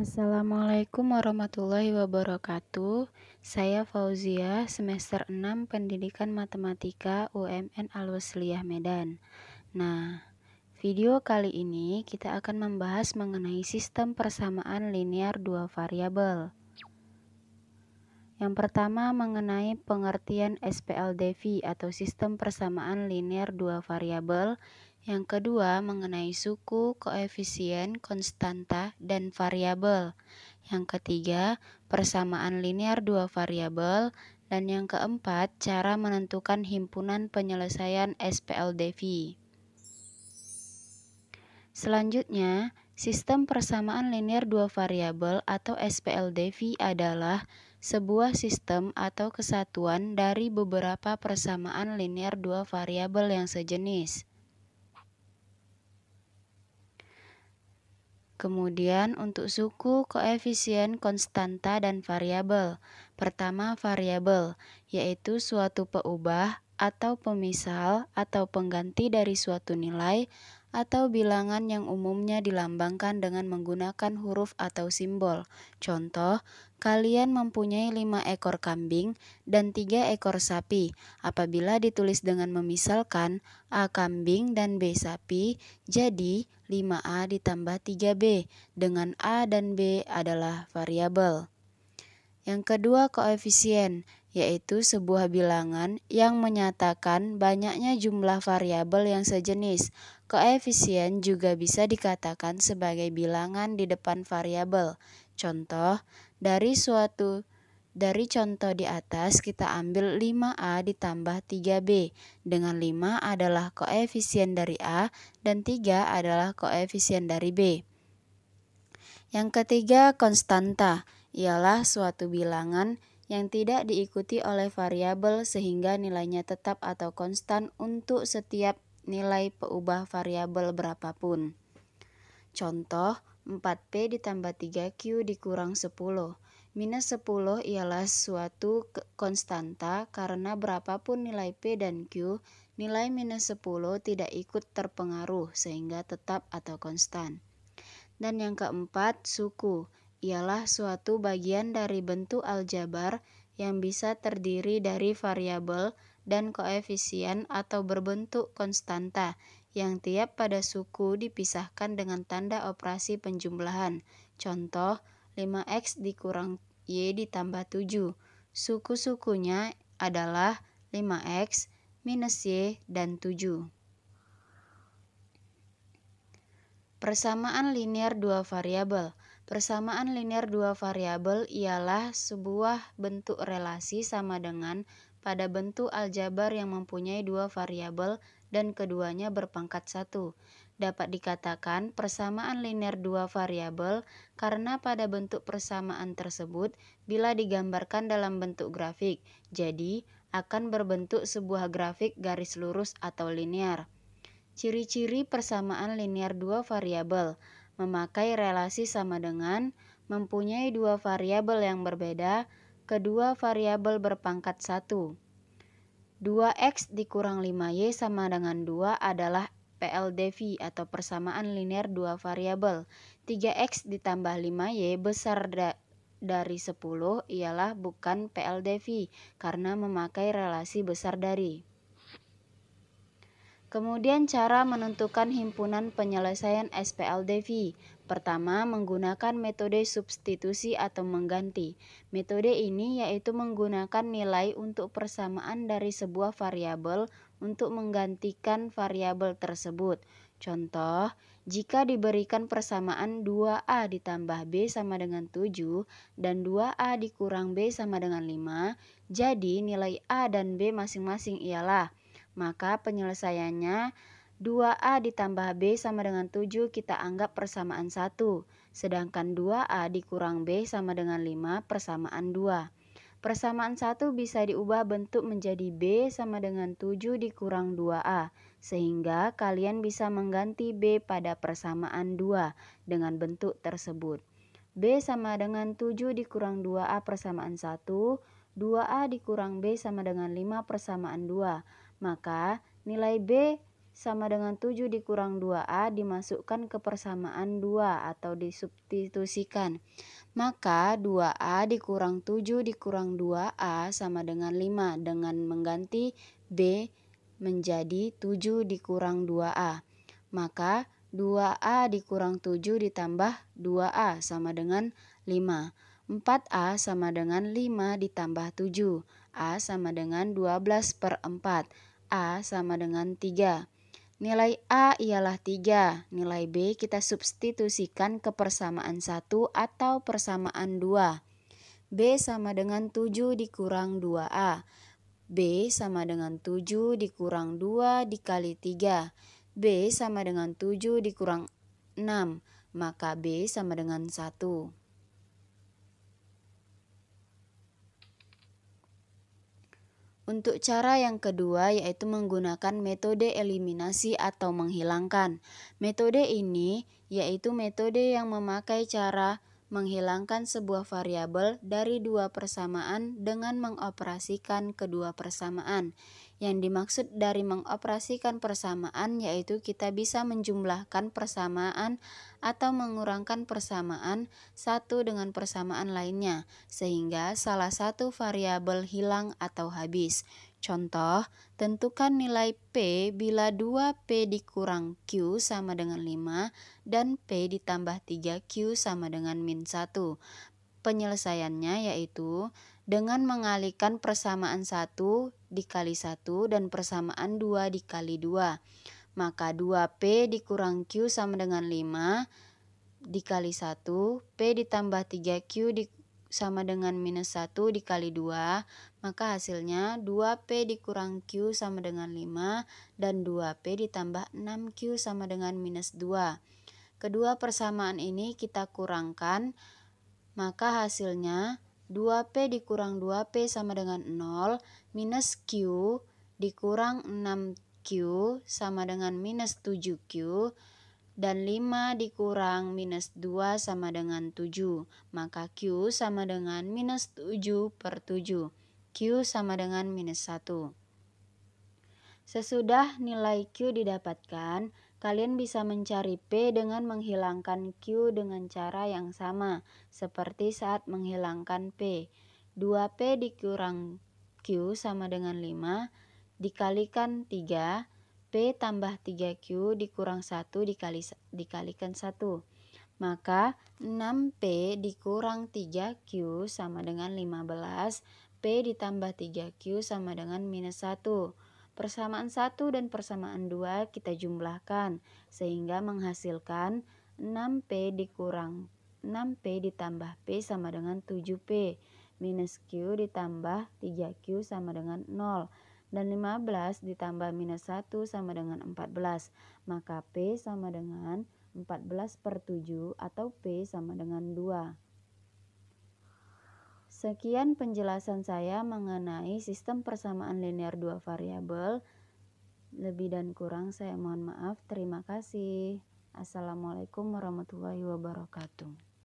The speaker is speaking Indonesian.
Assalamualaikum warahmatullahi wabarakatuh. Saya Fauzia, semester 6 Pendidikan Matematika UMN Al-Wasliyah Medan. Nah, video kali ini kita akan membahas mengenai sistem persamaan linear dua variabel. Yang pertama mengenai pengertian SPLDV atau sistem persamaan linear dua variabel. Yang kedua mengenai suku, koefisien, konstanta, dan variabel. Yang ketiga, persamaan linear dua variabel. Dan yang keempat, cara menentukan himpunan penyelesaian SPLDV. Selanjutnya, sistem persamaan linear dua variabel atau SPLDV adalah sebuah sistem atau kesatuan dari beberapa persamaan linear dua variabel yang sejenis. Kemudian untuk suku, koefisien, konstanta, dan variabel. Pertama variabel, yaitu suatu peubah atau pemisal atau pengganti dari suatu nilai atau bilangan yang umumnya dilambangkan dengan menggunakan huruf atau simbol. Contoh, kalian mempunyai 5 ekor kambing dan 3 ekor sapi. Apabila ditulis dengan memisalkan A kambing dan B sapi, jadi 5A ditambah 3B, dengan A dan B adalah variabel. Yang kedua koefisien, yaitu sebuah bilangan yang menyatakan banyaknya jumlah variabel yang sejenis. Koefisien juga bisa dikatakan sebagai bilangan di depan variabel. Contoh, dari contoh di atas kita ambil 5A ditambah 3B, dengan 5 adalah koefisien dari A dan 3 adalah koefisien dari B. Yang ketiga konstanta, ialah suatu bilangan yang tidak diikuti oleh variabel sehingga nilainya tetap atau konstan untuk setiap nilai peubah variabel berapapun. Contoh, 4P ditambah 3Q dikurang 10. Minus 10 ialah suatu konstanta karena berapapun nilai P dan Q, nilai minus 10 tidak ikut terpengaruh sehingga tetap atau konstan. Dan yang keempat, suku, ialah suatu bagian dari bentuk aljabar yang bisa terdiri dari variabel dan koefisien atau berbentuk konstanta yang tiap pada suku dipisahkan dengan tanda operasi penjumlahan. Contoh, 5X dikurang Y ditambah 7. Suku-sukunya adalah 5X minus Y dan 7. Persamaan linear dua variabel. Persamaan linear dua variabel ialah sebuah bentuk relasi sama dengan pada bentuk aljabar yang mempunyai dua variabel dan keduanya berpangkat 1. Dapat dikatakan persamaan linear dua variabel karena pada bentuk persamaan tersebut bila digambarkan dalam bentuk grafik, jadi akan berbentuk sebuah grafik garis lurus atau linear. Ciri-ciri persamaan linear dua variabel: memakai relasi sama dengan, mempunyai dua variabel yang berbeda, kedua variabel berpangkat 1. 2X dikurang 5Y sama dengan 2 adalah PLDV atau persamaan linear dua variabel. 3X ditambah 5Y besar dari 10 ialah bukan PLDV karena memakai relasi besar dari. Kemudian cara menentukan himpunan penyelesaian SPLDV. Pertama, menggunakan metode substitusi atau mengganti. Metode ini yaitu menggunakan nilai untuk persamaan dari sebuah variabel untuk menggantikan variabel tersebut. Contoh, jika diberikan persamaan 2A ditambah B sama dengan 7 dan 2A dikurang B sama dengan 5, jadi nilai A dan B masing-masing ialah, maka penyelesaiannya 2A ditambah B sama dengan 7 kita anggap persamaan 1, sedangkan 2A dikurang B sama dengan 5 persamaan 2. Persamaan 1 bisa diubah bentuk menjadi B sama dengan 7 dikurang 2A, sehingga kalian bisa mengganti B pada persamaan 2 dengan bentuk tersebut. B sama dengan 7 dikurang 2A persamaan 1, 2A dikurang B sama dengan 5 persamaan 2. Maka nilai B sama dengan 7 dikurang 2A dimasukkan ke persamaan 2 atau disubstitusikan. Maka 2A dikurang 7 dikurang 2A sama dengan 5 dengan mengganti B menjadi 7 dikurang 2A. Maka 2A dikurang 7 ditambah 2A sama dengan 5. 4A sama dengan 5 ditambah 7. A sama dengan 12/4. A sama dengan 3. Nilai A ialah 3. Nilai B kita substitusikan ke persamaan 1 atau persamaan 2. B sama dengan 7 dikurang 2A. B sama dengan 7 dikurang 2 dikali 3. B sama dengan 7 dikurang 6. Maka B sama dengan 1. Untuk cara yang kedua yaitu menggunakan metode eliminasi atau menghilangkan. Metode ini yaitu metode yang memakai cara menghilangkan sebuah variabel dari dua persamaan dengan mengoperasikan kedua persamaan. Yang dimaksud dari mengoperasikan persamaan yaitu kita bisa menjumlahkan persamaan atau mengurangkan persamaan satu dengan persamaan lainnya, sehingga salah satu variabel hilang atau habis. Contoh, tentukan nilai P bila 2P dikurang Q sama dengan 5 dan P ditambah 3Q sama dengan min 1. Penyelesaiannya yaitu dengan mengalihkan persamaan 1 dikali 1 dan persamaan 2 dikali 2. Maka 2P dikurang Q sama dengan 5 dikali 1, P ditambah 3Q sama dengan minus 1 dikali 2, maka hasilnya 2P dikurang Q sama dengan 5 dan 2P ditambah 6Q sama dengan minus 2. Kedua persamaan ini kita kurangkan, maka hasilnya 2P dikurang 2P sama dengan 0, minus Q dikurang 6Q sama dengan minus 7Q, dan 5 dikurang minus 2 sama dengan 7. Maka Q sama dengan minus 7/7. Q sama dengan minus 1. Sesudah nilai Q didapatkan, kalian bisa mencari P dengan menghilangkan Q dengan cara yang sama, seperti saat menghilangkan P. 2P dikurang Q sama dengan 5, dikalikan 3, P tambah 3Q dikurang 1 dikalikan 1. Maka 6P dikurang 3Q sama dengan 15, P ditambah 3Q sama dengan minus 1. Persamaan 1 dan persamaan 2 kita jumlahkan, sehingga menghasilkan 6P ditambah P sama dengan 7P, minus Q ditambah 3Q sama dengan 0. Dan 15 ditambah minus 1 sama dengan 14. Maka P sama dengan 14/7 atau P sama dengan 2. Sekian penjelasan saya mengenai sistem persamaan linear dua variabel. Lebih dan kurang saya mohon maaf. Terima kasih. Assalamualaikum warahmatullahi wabarakatuh.